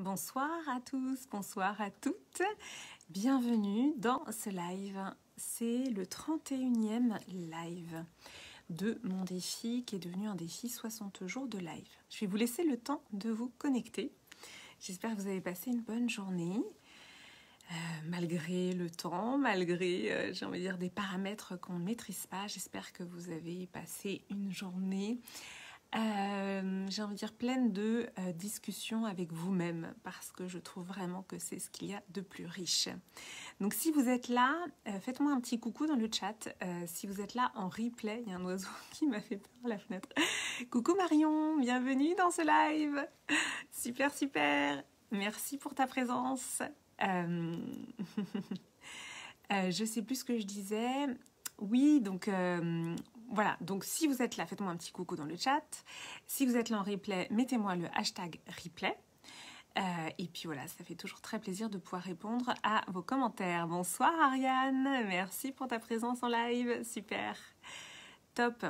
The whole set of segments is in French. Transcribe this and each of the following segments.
Bonsoir à tous, bonsoir à toutes. Bienvenue dans ce live. C'est le 31e live de mon défi qui est devenu un défi 60 jours de live. Je vais vous laisser le temps de vous connecter. J'espère que vous avez passé une bonne journée. Malgré le temps, malgré, j'ai envie de dire, des paramètres qu'on ne maîtrise pas, j'espère que vous avez passé une journée j'ai envie de dire pleine de discussions avec vous-même parce que je trouve vraiment que c'est ce qu'il y a de plus riche. Donc si vous êtes là, faites-moi un petit coucou dans le chat. Si vous êtes là en replay, il y a un oiseau qui m'a fait peur à la fenêtre. Coucou Marion, bienvenue dans ce live. Super, super. Merci pour ta présence. Je sais plus ce que je disais. Oui, donc voilà. Donc si vous êtes là, faites-moi un petit coucou dans le chat. Si vous êtes là en replay, mettez-moi le hashtag replay. Et puis voilà, ça fait toujours très plaisir de pouvoir répondre à vos commentaires. Bonsoir Ariane, merci pour ta présence en live. Super, top.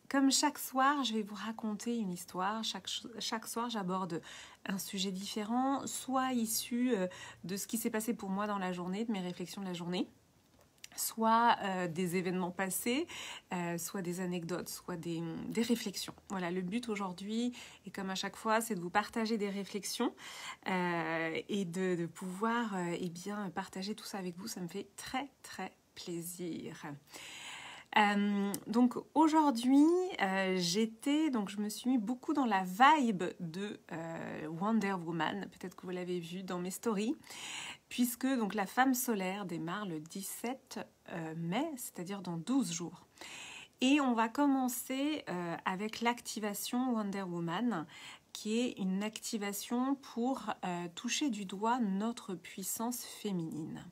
Comme chaque soir, je vais vous raconter une histoire. Chaque soir, j'aborde un sujet différent, soit issu de ce qui s'est passé pour moi dans la journée, de mes réflexions de la journée, soit des événements passés, soit des anecdotes, soit des réflexions. Voilà, le but aujourd'hui, et comme à chaque fois, c'est de vous partager des réflexions et de pouvoir eh bien, partager tout ça avec vous. Ça me fait très, très plaisir. Donc aujourd'hui, je me suis mis beaucoup dans la vibe de Wonder Woman. Peut-être que vous l'avez vu dans mes stories. Puisque donc, la femme solaire démarre le 17 mai, c'est-à-dire dans 12 jours. Et on va commencer avec l'activation Wonder Woman, qui est une activation pour toucher du doigt notre puissance féminine.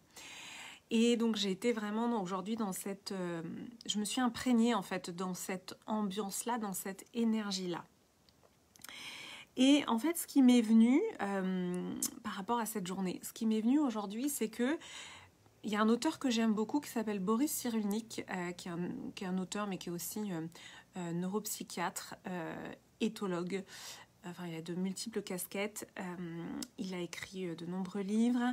Et donc j'ai été vraiment aujourd'hui dans cette... je me suis imprégnée en fait dans cette ambiance-là, dans cette énergie-là. Et en fait, ce qui m'est venu par rapport à cette journée, ce qui m'est venu aujourd'hui, c'est que il y a un auteur que j'aime beaucoup qui s'appelle Boris Cyrulnik, qui est un auteur, mais qui est aussi neuropsychiatre, éthologue. Enfin, il a de multiples casquettes. Il a écrit de nombreux livres.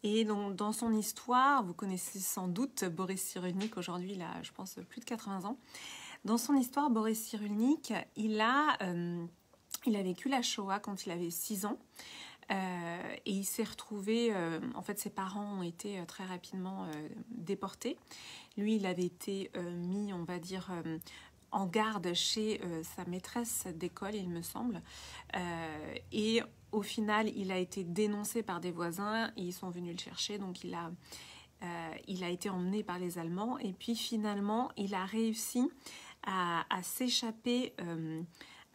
Et donc, dans son histoire, vous connaissez sans doute Boris Cyrulnik. Aujourd'hui, il a, je pense, plus de 80 ans. Dans son histoire, Boris Cyrulnik, il a vécu la Shoah quand il avait 6 ans et il s'est retrouvé, en fait ses parents ont été très rapidement déportés. Lui, il avait été mis, on va dire, en garde chez sa maîtresse d'école, il me semble. Et au final, il a été dénoncé par des voisins et ils sont venus le chercher, donc il a été emmené par les Allemands. Et puis finalement, il a réussi à s'échapper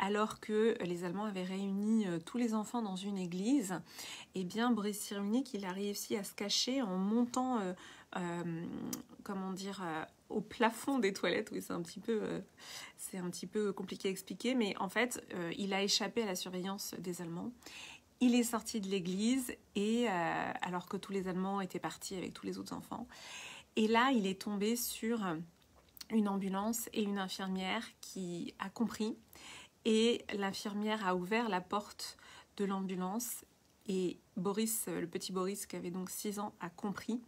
alors que les Allemands avaient réuni tous les enfants dans une église. Eh bien, Boris Cyrulnik, il a réussi à se cacher en montant, comment dire, au plafond des toilettes. Oui, c'est un petit peu compliqué à expliquer, mais en fait, il a échappé à la surveillance des Allemands. Il est sorti de l'église, et alors que tous les Allemands étaient partis avec tous les autres enfants. Et là, il est tombé sur une ambulance et une infirmière qui a compris. Et l'infirmière a ouvert la porte de l'ambulance et Boris, le petit Boris qui avait donc 6 ans, a compris.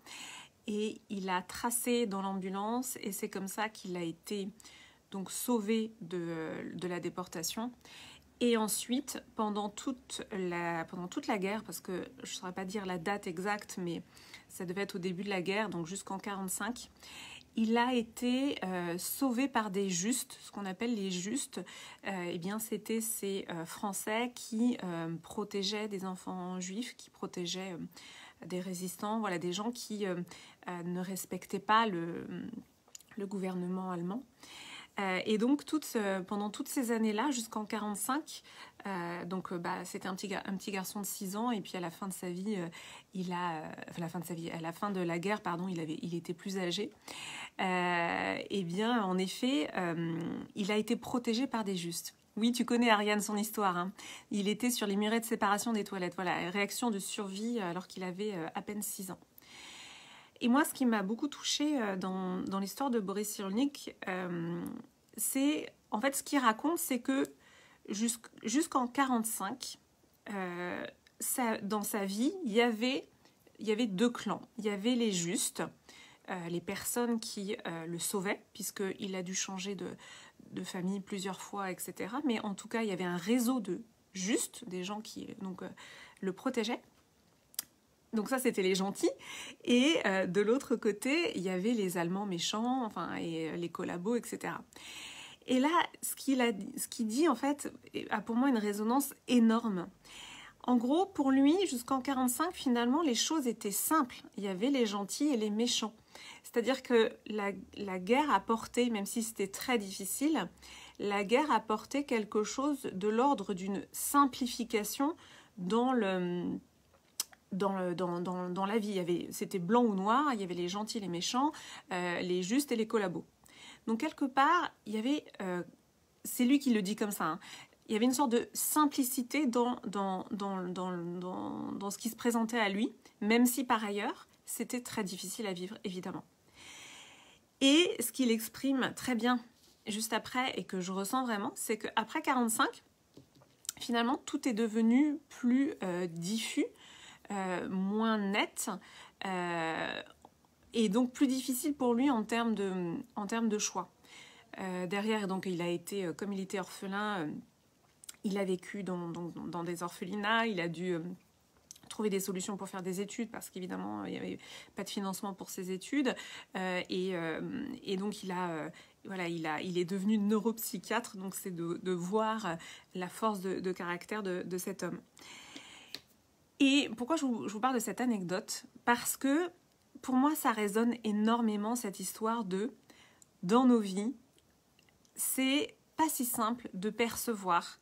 Et il a tracé dans l'ambulance et c'est comme ça qu'il a été donc sauvé de la déportation. Et ensuite, pendant toute la guerre, parce que je ne saurais pas dire la date exacte, mais ça devait être au début de la guerre, donc jusqu'en 1945, il a été sauvé par des justes, ce qu'on appelle les justes. Eh bien, c'était ces Français qui protégeaient des enfants juifs, qui protégeaient des résistants, voilà, des gens qui ne respectaient pas le gouvernement allemand. Et donc, pendant toutes ces années-là, jusqu'en 1945, c'était un petit garçon de 6 ans, et puis à la fin de sa vie, à la fin de la guerre, pardon, il était plus âgé. Eh bien, en effet, il a été protégé par des justes. Oui, tu connais Ariane, son histoire. Hein. Il était sur les murets de séparation des toilettes. Voilà, réaction de survie alors qu'il avait à peine 6 ans. Et moi, ce qui m'a beaucoup touchée dans l'histoire de Boris Cyrulnik, c'est, en fait, ce qu'il raconte, c'est que jusqu'en 1945, dans sa vie, il y avait deux clans. Il y avait les justes, les personnes qui le sauvaient, puisqu'il a dû changer de famille plusieurs fois, etc. Mais en tout cas, il y avait un réseau de justes, des gens qui le protégeaient. Donc ça, c'était les gentils. Et de l'autre côté, il y avait les Allemands méchants, et les collabos, etc. Et là, ce qu'il dit, en fait, a pour moi une résonance énorme. En gros, pour lui, jusqu'en 1945, finalement, les choses étaient simples. Il y avait les gentils et les méchants. C'est-à-dire que la guerre apportait, même si c'était très difficile, la guerre apportait quelque chose de l'ordre d'une simplification dans la vie. C'était blanc ou noir, il y avait les gentils et les méchants, les justes et les collabos. Donc quelque part, il y avait, c'est lui qui le dit comme ça, hein, il y avait une sorte de simplicité dans ce qui se présentait à lui, même si par ailleurs, c'était très difficile à vivre, évidemment. Et ce qu'il exprime très bien juste après, et que je ressens vraiment, c'est qu'après 1945, finalement, tout est devenu plus diffus, moins net, et donc plus difficile pour lui en termes de choix. Derrière, donc, il a été, comme il était orphelin, il a vécu dans des orphelinats, il a dû trouver des solutions pour faire des études, parce qu'évidemment, il n'y avait pas de financement pour ses études, et donc il est devenu neuropsychiatre, donc c'est de voir la force de caractère de cet homme. Et pourquoi je vous parle de cette anecdote? Parce que pour moi, ça résonne énormément, cette histoire dans nos vies, c'est pas si simple de percevoir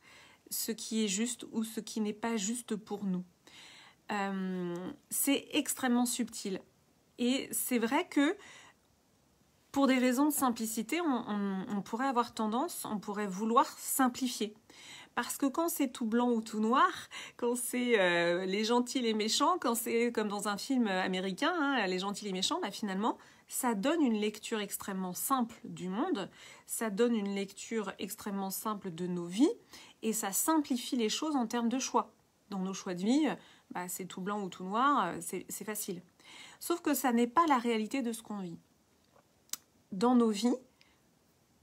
ce qui est juste ou ce qui n'est pas juste pour nous. C'est extrêmement subtil. Et c'est vrai que pour des raisons de simplicité, on pourrait avoir tendance, on pourrait vouloir simplifier. Parce que quand c'est tout blanc ou tout noir, quand c'est les gentils, les méchants, quand c'est comme dans un film américain, hein, les gentils, les méchants, finalement, ça donne une lecture extrêmement simple du monde, ça donne une lecture extrêmement simple de nos vies, et ça simplifie les choses en termes de choix. Dans nos choix de vie, c'est tout blanc ou tout noir, c'est facile. Sauf que ça n'est pas la réalité de ce qu'on vit. Dans nos vies,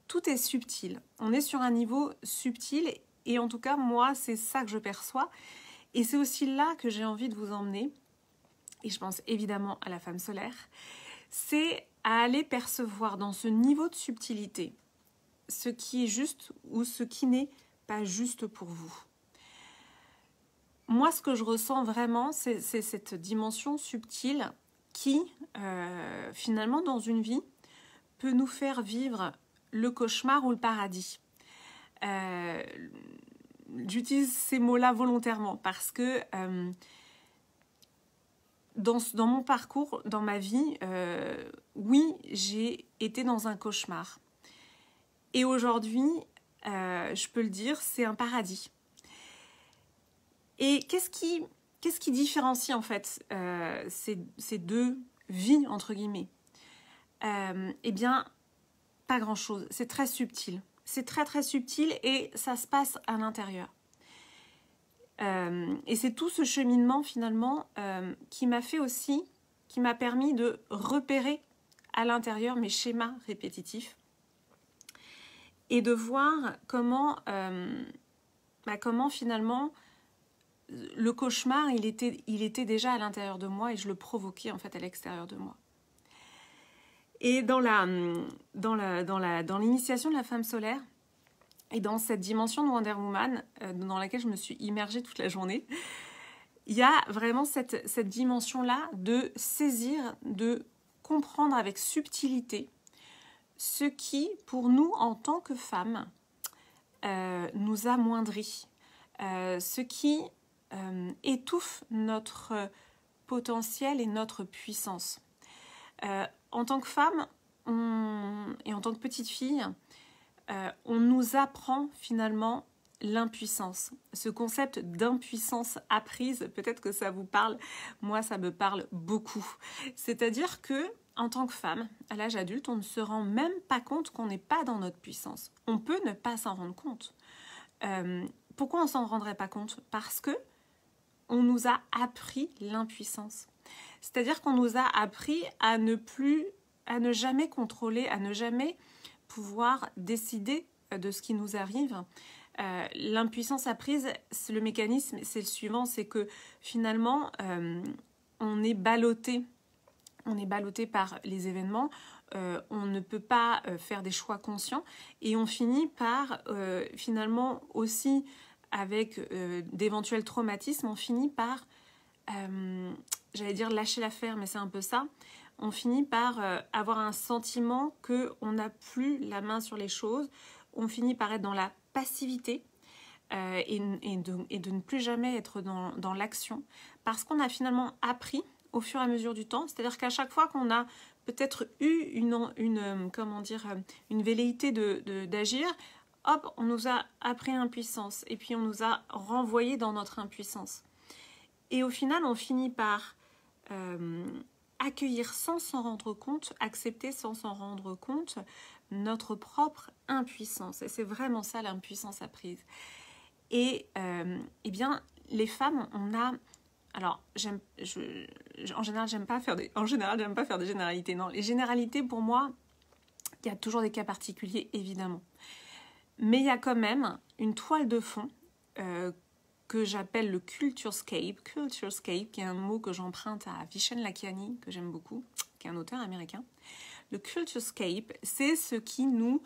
tout est subtil. On est sur un niveau subtil, et en tout cas, moi, c'est ça que je perçois. Et c'est aussi là que j'ai envie de vous emmener, et je pense évidemment à la femme solaire, c'est à aller percevoir dans ce niveau de subtilité ce qui est juste ou ce qui n'est pas juste pour vous. Moi, ce que je ressens vraiment, c'est cette dimension subtile qui, finalement, dans une vie, peut nous faire vivre le cauchemar ou le paradis. J'utilise ces mots-là volontairement parce que dans mon parcours, dans ma vie, oui, j'ai été dans un cauchemar. Et aujourd'hui, je peux le dire, c'est un paradis. Et qu'est-ce qui différencie en fait ces deux vies, entre guillemets? Eh bien, pas grand-chose. C'est très subtil. C'est très très subtil et ça se passe à l'intérieur. Et c'est tout ce cheminement finalement qui m'a permis de repérer à l'intérieur mes schémas répétitifs et de voir comment finalement le cauchemar il était déjà à l'intérieur de moi et je le provoquais en fait à l'extérieur de moi. Et dans l'initiation de la femme solaire et dans cette dimension de Wonder Woman dans laquelle je me suis immergée toute la journée, il y a vraiment cette dimension-là de saisir, de comprendre avec subtilité ce qui, pour nous, en tant que femmes, nous amoindrit, ce qui étouffe notre potentiel et notre puissance. En tant que femme et en tant que petite fille, on nous apprend finalement l'impuissance. Ce concept d'impuissance apprise, peut-être que ça vous parle, moi ça me parle beaucoup. C'est-à-dire que en tant que femme, à l'âge adulte, on ne se rend même pas compte qu'on n'est pas dans notre puissance. On peut ne pas s'en rendre compte. Pourquoi on ne s'en rendrait pas compte? Parce que on nous a appris l'impuissance. C'est-à-dire qu'on nous a appris à ne jamais contrôler, à ne jamais pouvoir décider de ce qui nous arrive. L'impuissance apprise, le mécanisme, c'est le suivant, c'est que finalement, on est ballotté par les événements, on ne peut pas faire des choix conscients et on finit par, finalement aussi, avec d'éventuels traumatismes, on finit par, j'allais dire lâcher l'affaire, mais c'est un peu ça, on finit par avoir un sentiment qu'on n'a plus la main sur les choses, on finit par être dans la passivité et de ne plus jamais être dans l'action, parce qu'on a finalement appris au fur et à mesure du temps, c'est-à-dire qu'à chaque fois qu'on a peut-être eu une velléité d'agir, hop, on nous a appris impuissance et puis on nous a renvoyé dans notre impuissance. Et au final, on finit par accueillir sans s'en rendre compte, accepter sans s'en rendre compte notre propre impuissance. Et c'est vraiment ça l'impuissance apprise. Et eh bien, les femmes, on a... Alors, en général, j'aime pas faire des généralités. Non, les généralités, pour moi, il y a toujours des cas particuliers, évidemment. Mais il y a quand même une toile de fond que j'appelle le culturescape, qui est un mot que j'emprunte à Vishen Lakhiani, que j'aime beaucoup, qui est un auteur américain. Le culturescape, c'est ce qui nous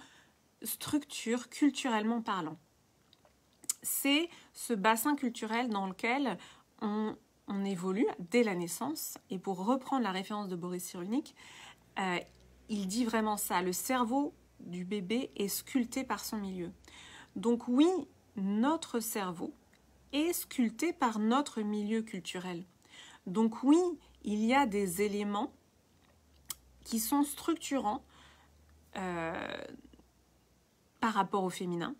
structure culturellement parlant. C'est ce bassin culturel dans lequel on évolue dès la naissance. Et pour reprendre la référence de Boris Cyrulnik, il dit vraiment ça, le cerveau du bébé est sculpté par son milieu. Donc oui, notre cerveau est sculpté par notre milieu culturel. Donc oui, il y a des éléments qui sont structurants par rapport au féminin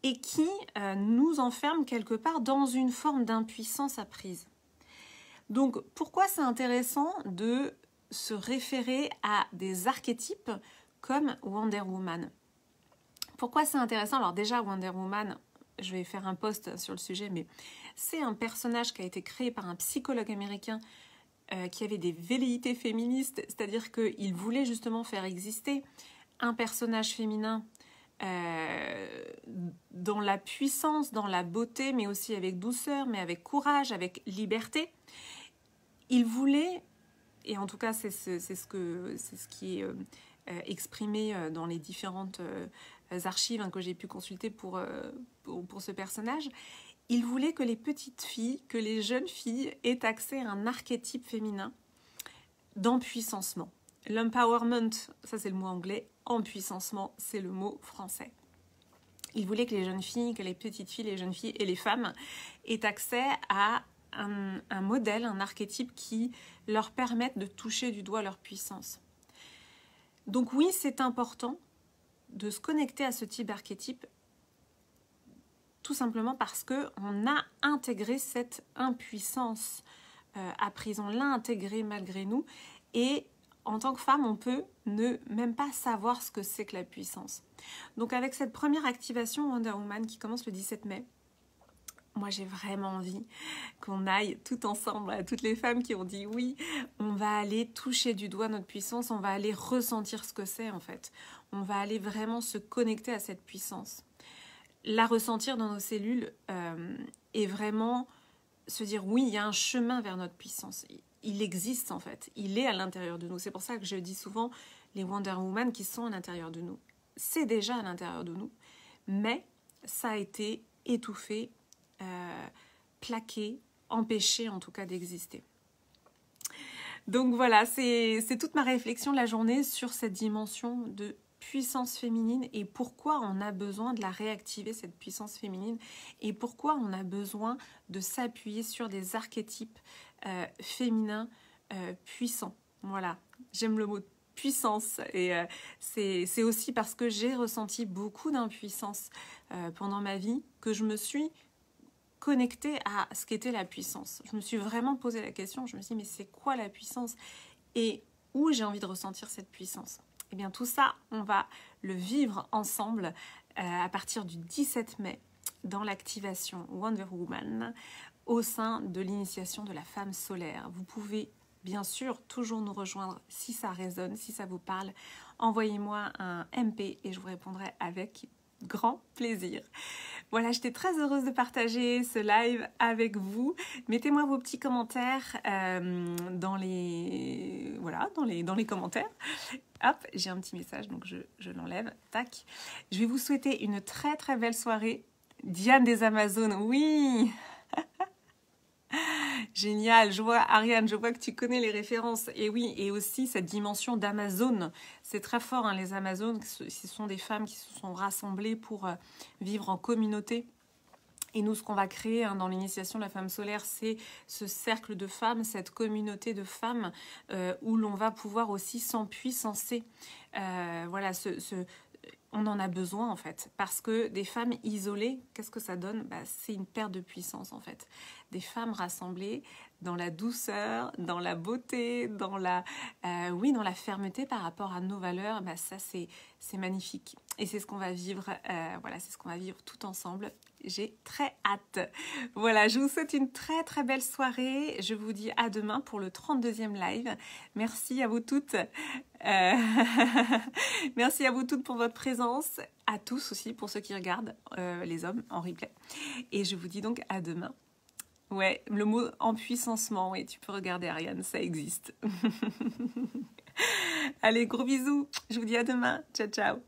et qui nous enferment quelque part dans une forme d'impuissance apprise. Donc pourquoi c'est intéressant de se référer à des archétypes comme Wonder Woman? Pourquoi c'est intéressant? Alors déjà, Wonder Woman, je vais faire un post sur le sujet, mais c'est un personnage qui a été créé par un psychologue américain qui avait des velléités féministes, c'est-à-dire qu'il voulait justement faire exister un personnage féminin dans la puissance, dans la beauté, mais aussi avec douceur, mais avec courage, avec liberté. Il voulait, et en tout cas c'est ce qui est exprimé dans les différentes archives que j'ai pu consulter pour ce personnage, il voulait que les petites filles, que les jeunes filles aient accès à un archétype féminin d'empuissancement. L'empowerment, ça c'est le mot anglais, empuissancement, c'est le mot français. Il voulait que les jeunes filles, que les petites filles, les jeunes filles et les femmes aient accès à un modèle, un archétype qui leur permette de toucher du doigt leur puissance. Donc oui, c'est important de se connecter à ce type d'archétype, tout simplement parce qu'on a intégré cette impuissance apprise, on l'a intégrée malgré nous, et en tant que femme, on peut ne même pas savoir ce que c'est que la puissance. Donc avec cette première activation Wonder Woman qui commence le 17 mai, moi j'ai vraiment envie qu'on aille tout ensemble, toutes les femmes qui ont dit oui, on va aller toucher du doigt notre puissance, on va aller ressentir ce que c'est en fait. On va aller vraiment se connecter à cette puissance. La ressentir dans nos cellules et vraiment se dire oui, il y a un chemin vers notre puissance. Il existe en fait, il est à l'intérieur de nous. C'est pour ça que je dis souvent les Wonder Woman qui sont à l'intérieur de nous. C'est déjà à l'intérieur de nous, mais ça a été étouffé, plaqué, empêché en tout cas d'exister. Donc voilà, c'est toute ma réflexion de la journée sur cette dimension de puissance féminine et pourquoi on a besoin de la réactiver, cette puissance féminine, et pourquoi on a besoin de s'appuyer sur des archétypes féminins puissants. Voilà, j'aime le mot puissance et c'est aussi parce que j'ai ressenti beaucoup d'impuissance pendant ma vie que je me suis connectée à ce qu'était la puissance. Je me suis vraiment posé la question, je me suis dit mais c'est quoi la puissance et où j'ai envie de ressentir cette puissance? Eh bien tout ça, on va le vivre ensemble à partir du 17 mai dans l'activation Wonder Woman au sein de l'initiation de la femme solaire. Vous pouvez bien sûr toujours nous rejoindre si ça résonne, si ça vous parle. Envoyez-moi un MP et je vous répondrai avec grand plaisir. Voilà, j'étais très heureuse de partager ce live avec vous. Mettez-moi vos petits commentaires dans les commentaires. Hop, j'ai un petit message, donc je l'enlève. Tac. Je vais vous souhaiter une très très belle soirée. Diane des Amazones, oui. Génial, je vois Ariane, je vois que tu connais les références. Et oui, et aussi cette dimension d'Amazone. C'est très fort, hein, les Amazones, ce sont des femmes qui se sont rassemblées pour vivre en communauté. Et nous, ce qu'on va créer dans l'initiation de la femme solaire, c'est ce cercle de femmes, cette communauté de femmes où l'on va pouvoir aussi s'empuissancer. Voilà, on en a besoin en fait, parce que des femmes isolées, qu'est-ce que ça donne? C'est une perte de puissance en fait. Des femmes rassemblées dans la douceur, dans la beauté, dans la fermeté par rapport à nos valeurs, ça c'est magnifique. Et c'est ce qu'on va vivre, voilà, c'est ce qu'on va vivre tout ensemble. J'ai très hâte. Voilà, je vous souhaite une très très belle soirée. Je vous dis à demain pour le 32e live. Merci à vous toutes. Merci à vous toutes pour votre présence. À tous aussi pour ceux qui regardent, les hommes en replay. Et je vous dis donc à demain. Ouais, le mot empuissancement, oui, tu peux regarder Ariane, ça existe. Allez, gros bisous. Je vous dis à demain. Ciao, ciao.